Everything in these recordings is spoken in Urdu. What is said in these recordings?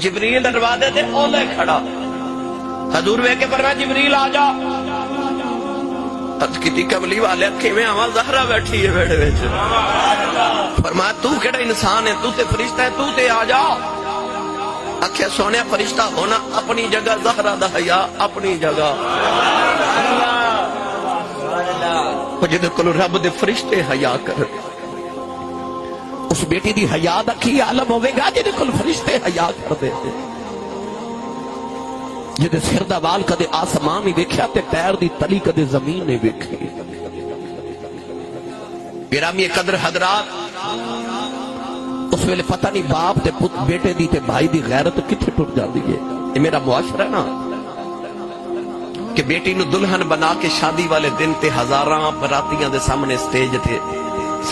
جبریل دروازے تے اولے کھڑا، حضور ویکھ کے فرمایا جبریل آ جا۔ کتی کملی والے اکھے میں آواں زہرا بیٹھی ہے بیڑے وچ، فرمایا تو کیڑا انسان ہے، تو تے فرشتہ ہے، تو تے آ جا۔ اکھے سونے فرشتہ ہونا اپنی جگہ، زہرا دا حیا اپنی جگہ، جدے کولو رب دے فرشتے حیا کر، اس بیٹی دی حیا دا کی عالم ہوے گا جدے کول فرشتے حیا کر دے، جدے سر دا وال کدے آسمان نہیں ویکھیا تے پیر دی تلی کدے زمین نہیں ویکھی۔ گرامی قدر حضرات، اس ویلے پتہ نہیں باپ تے بیٹے دی تے بھائی دی غیرت کتھے ٹر جاندی ہے۔ یہ میرا معاشرہ نا کہ بیٹی نو دلہن بنا کے شادی والے دن تے ہزاراں براتیاں دے سامنے سٹیج تے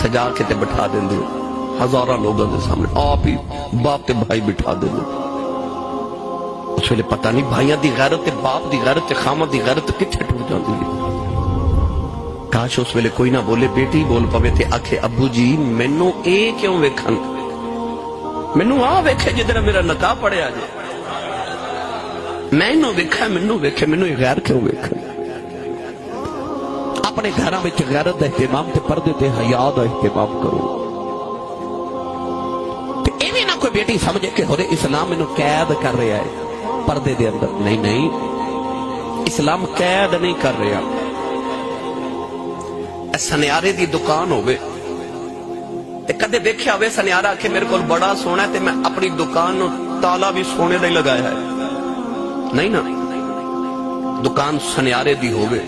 سجا کے تے بٹھا دیندے، ہزاراں لوگوں دے سامنے آپ ہی باپ تے بھائی بٹھا دیندے۔ اس ویلے پتہ نہیں بھائیاں دی غیرت تے باپ دی غیرت تے خامد دی غیرت کتھے ٹر جاندی ہے۔ کاش اس ویلے کوئی نہ بولے، بیٹی بول پوے تے آکھے ابو جی مینوں اے کیوں ویکھن، مینوں آ ویکھے جدھر میرا نکاح پڑھیا جے، میں انہوں ویکھا مینوں ویکھے، مینوں غیر کیوں ویکھے۔ اپنے گھراں وچ غیرت دا اہتمام تے پردے تے حیا دا اہتمام کرو۔ تے ایویں نہ کوئی بیٹی سمجھے کہ ہورے اسلام انہوں قید کر رہا ہے پردے دے اندر، نہیں نہیں، اسلام قید نہیں کر رہا۔ سنیارے دی دکان ہوئے تے کدے دیکھیا ہوئے سنیارہ کہ میرے کول بڑا سونا ہے تے میں اپنی دکان نو تالا بھی سونے دا ہی لگایا ہے، نہیں نا، دکان سنیارے دی ہوئے،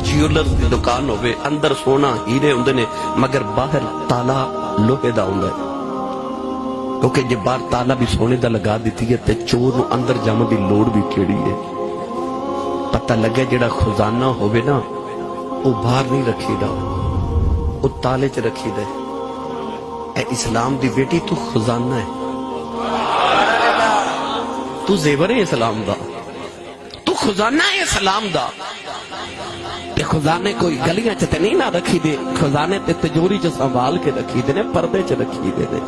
جیولرز دی دکان ہوئے، اندر سونا ہیرے ہوندے نے مگر باہر تالا لوہے دا ہوندا ہے، کیونکہ جب باہر تالا بھی سونے دا لگا دیتی ہے تے چور نو اندر جانے دی لوڑ بھی کیڑی ہے۔ پتہ لگے جڑا خزانہ ہوئے نا وہ باہر نہیں رکھی دا، وہ تالے چ رکھی دے۔ اے اسلام دی بیٹی تو خزانہ ہے، تو زیور ہے اسلام دا، تو خزانہ ہے اسلام دا۔ تے خزانے کوئی گلیاں چ تے نہیں نہ رکھی دے، خزانے تے تجوری چ سنبھال کے رکھی دے نے، پردے چ رکھی دے نے۔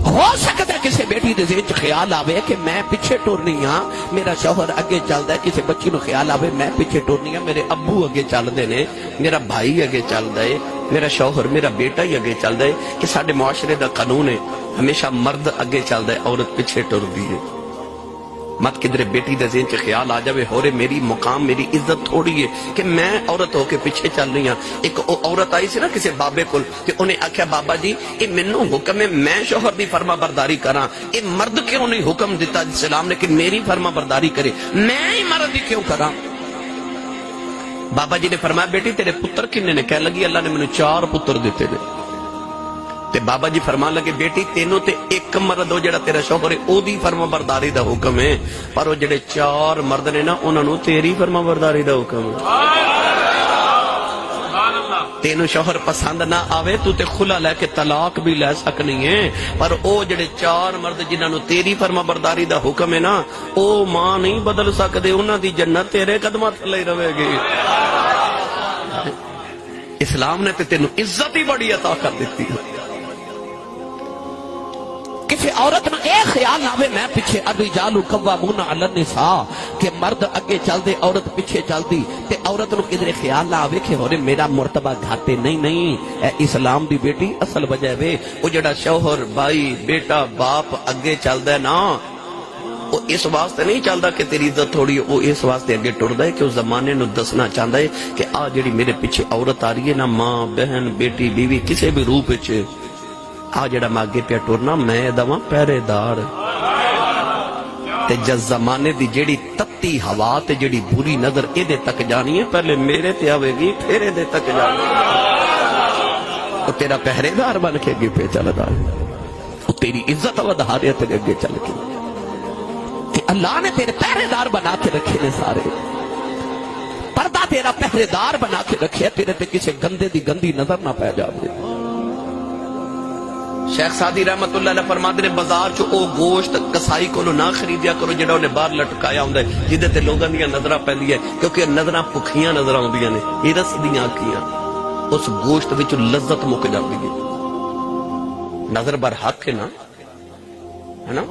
ہو سکتا ہے کسی بیٹی دے ذہن چ خیال آوے کہ میں پیچھے ٹورنی ہاں، میرا شوہر اگے چلدا ہے، کسی بچی نو خیال آوے میں پیچھے ٹورنی ہاں، میرے ابو اگے چلدے نے، میرا بھائی اگے چلدا ہے، میرا شوہر میرا بیٹا ہی اگے چلدا ہے، کہ ساڈے معاشرے دا قانون ہے ہمیشہ مرد اگے چلدا ہے، عورت پیچھے ٹردی ہے۔ مت کدھر بیٹی دے ذہن چ خیال آ جاوے ہورے میری مقام میری عزت تھوڑی ہے کہ میں عورت ہو کے پیچھے چل رہی ہاں۔ ایک عورت آئی سی نا کسی بابے کول تے انہیں آکھیا بابا جی اے مینوں حکم ہے میں شوہر دی فرما برداری کراں، اے مرد کیوں نہیں حکم دیتا اسلام نے کہ میری فرما برداری کرے، میں ہی مرد دی کیوں کراں؟ بابا جی نے فرمایا بیٹی تیرے پتر کنے نے؟ کہہ لگی اللہ نے مینوں 4 پتر دیتے نے۔ تے بابا جی فرمان لگے بیٹی تینوں تے ایک مرد ہو جڑا تیرا شوہر ہے او دی فرما برداری دا حکم ہے، پر وہ جڑے 4 مرد نے نا انہاں نوں تیری فرما برداری دا حکم ہے۔ تینوں شوہر پسند نہ آوے تو تے خلا لے کے طلاق بھی لے سکنی ہے، پر او جڑے 4 مرد جنہاں نوں تیری فرما برداری دا حکم ہے نا او ماں نہیں بدل سکدے، انہاں دی جنت تیرے قدماں تھلے رہے گی۔ اسلام نے تے تینوں عزت ہی بڑی عطا کر دیتی ہے۔ کسی عورت نو اے خیال آوے میں پیچھے الرجال قوامون علی النساء کہ مرد اگے چل دے عورت پیچھے چل دی، تے عورت نو کدھر خیال نہ آوے کہ ہورے میرا مرتبہ گھاٹے نہیں۔ اے اسلام دی بیٹی اصل وجہ وے او جڑا شوہر بھائی بیٹا باپ اگے چلدا ہے نا وہ اس واسطے نہیں چلدا کہ تیری عزت تھوڑی ہے، وہ اس واسطے اگے ٹردا ہے کہ اس زمانے نو دسنا چاہندا ہے کہ آ جڑی میرے پیچھے عورت آ رہی ہے نا، ماں بہن بیٹی بیوی کسی بھی روپ وچ، آ جڑا میں اگے پیا ٹرنا میں دواں پہرے دار۔ تے جس زمانے دی جڑی تتی ہوا تے جڑی بری نظر اے دے تک جانی ہے پہلے میرے تے آوے گی پھر اے دے تک جانی ہے، وہ تیرا پہرے دار بن کے اگے پہ چلدا ہے، وہ تیری عزت ودھا رہا تیرے اگے چل کے، کہ اللہ نے تیرے پہرے دار بنا کے رکھے نے سارے، پردہ تیرا پہرے دار بنا کے رکھے تیرے تے کسی گندے دی گندی نظر نہ پہ جاوے۔ شیخ سعدی رحمت اللہ علیہ فرماتے نے بازار چو او گوشت کسائی کو نہ خریدیا کرو جڑا انہیں باہر لٹکایا ہوندا ہے جدے تے لوگاں دیاں نظراں پیندی ہے، کیونکہ نظراں بھکھیاں نظراں ہوندیاں نے، ہرس دیاں اکھیاں، اس گوشت وچ لذت مک جاندی ہے۔ نظر بر حق ہے نا، ہے نا.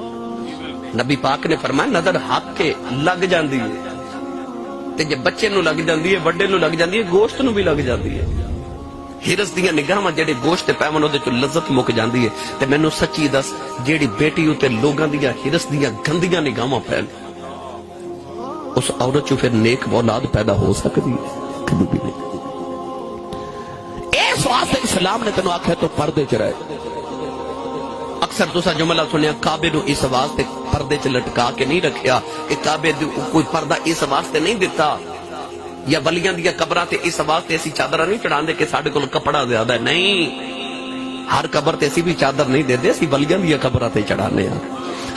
نبی پاک نے فرمایا نظر ہاتھ کے لگ جاندی ہے تے جے بچے نو لگ جاندی ہے وڈے نو لگ جاندی ہے گوشت نو بھی لگ جاندی ہے. ہرس دیاں نگاہاں جڑے گوشت پیون اودے چ لذت مک جاندی ہے. تے مینوں سچی دس جیڑی بیٹی اُتے لوگاں دیاں ہرس دیاں گندیاں نگاہاں پھیل اس عورت چ پھر نیک اولاد پیدا ہو سکتی ہے؟ کبھی بھی نہیں. اس واسطے اسلام نے تینوں آکھیا تو پردے چ رہے. اکثر تسا جملہ سنیا کعبے نو اس واسطے پردے چ لٹکا کے نہیں رکھیا کہ کعبے کوئی پردہ اس واسطے نہیں دیتا یا ولیاں دیا قبراں تے اس واسطے اسی چادر نہیں چڑھاندے کہ ساڈے کول کپڑا زیادہ ہے. نہیں، ہر قبر تے اسی بھی چادر نہیں دے دے، اسی ولیاں دیا قبراں تے چڑھانے ہاں.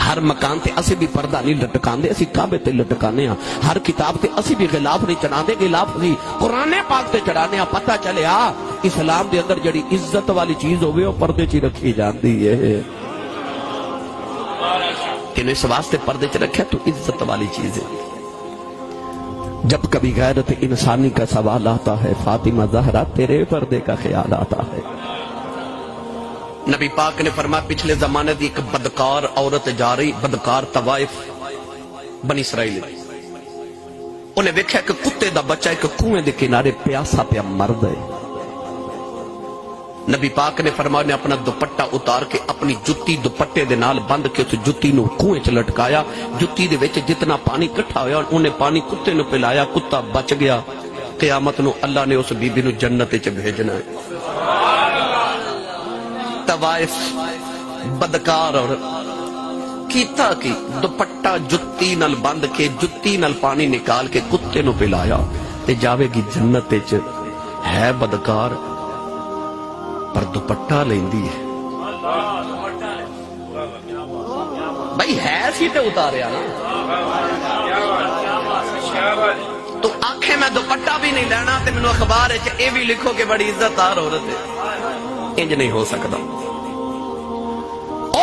ہر مکان تے اسی بھی پردہ نہیں لٹکاندے، اسی کعبے تے لٹکانے ہاں. ہر کتاب تے اسی بھی غلاف نہیں چڑھاندے، غلاف نہیں قرآن پاک تے چڑھانے ہاں. پتہ چلے اسلام دے اندر جڑی عزت والی چیز ہوئے وہ پردے چ رکھی جاندی ہے. تینوں اس واسطے پردے چ رکھا تو عزت والی چیز ہے. جب کبھی غیرت انسانی کا سوال آتا ہے فاطمہ زہرا تیرے پردے کا خیال آتا ہے. نبی پاک نے فرمایا پچھلے زمانے دی ایک بدکار عورت جا رہی، بدکار طوائف بنی اسرائیل، انہیں دیکھا کہ کتے دا بچہ ایک کنویں دے کنارے پیاسا پیا مرد ہے. نبی پاک نے فرمایا نے اپنا دوپٹہ اتار کے اپنی جتی دوپٹے دے نال بند کے اس جتی نو کنویں چ لٹکایا. جتی دے وچ جتنا پانی کٹھا ہویا انہیں پانی کتے نو پلایا، کتا بچ گیا. قیامت نو اللہ نے اس بی بی نو جنت وچ بھیجنا ہے. طوائف بدکار اور کیتا کی دوپٹہ جتی نال بند کے جتی نال پانی نکال کے کتے نو پلایا تے جاوے گی جنت وچ. ہے بدکار پر دوپٹہ لیندی ہے. بھائی ہے سی تے اتاریا نا. تو آنکھیں میں دوپٹہ بھی نہیں لینا تے مینوں اخبار ہے اے بھی لکھو کہ بڑی عزت دار عورت ہے. انج نہیں ہو سکتا.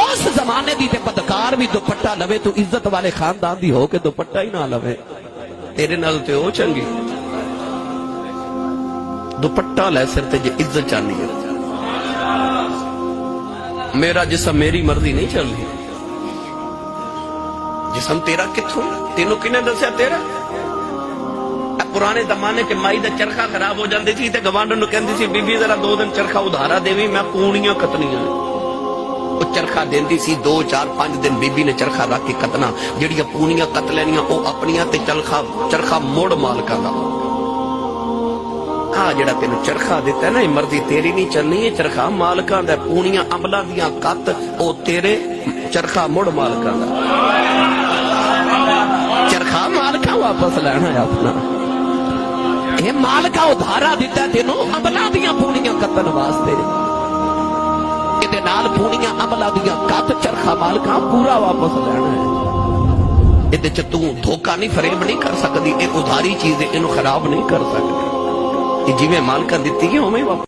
اس زمانے دی تے بدکار بھی دوپٹہ لوے تو عزت والے خاندان دی ہو کے دوپٹہ ہی نہ لوے. تیرے نال تے او چنگی دوپٹہ لے سر تے جے عزت چاہنی ہے. میرا جسم میری مرضی نہیں چل رہی. جسم تیرا کتھوں تینوں کنے دسیا تیرا؟ پرانے زمانے کے مائی دا چرخا خراب ہو جاندی تھی تے گوانڈن نو کہندی سی بی بی ذرا 2 دن چرخا ادھارا دیویں میں پونیاں کتنیاں. وہ چرخا دیندی سی 2 4 5 دن بی بی نے چرخا رکھ کے کتنا. جڑیاں پونیاں کت لینیاں او اپنیاں تے چرخا موڑ مالکاں دا. جڑا تینوں چرخا دیتا ہے نا یہ مرضی تیری نہیں چلنی، یہ چرخا مالکاں دا. پونیاں عملاں دیاں کت او تیرے، چرخا مڑ مالکاں دا. چرخا مالکاں واپس لینا ہے اپنا. یہ مالکاں ادھارا دیتا ہے تینوں عملاں دیاں پونیاں کتن واسطے. یہ نال پونیاں عملاں دیاں کت چرخا مالکاں پورا واپس لینا ہے. یہ تو دھوکا نہیں فریب نہیں کر سکتی. یہ ادھاری چیز ہے، انہوں خراب نہیں کر سکتی. جی میں مالکہ دیتی ہے ہمیں واپس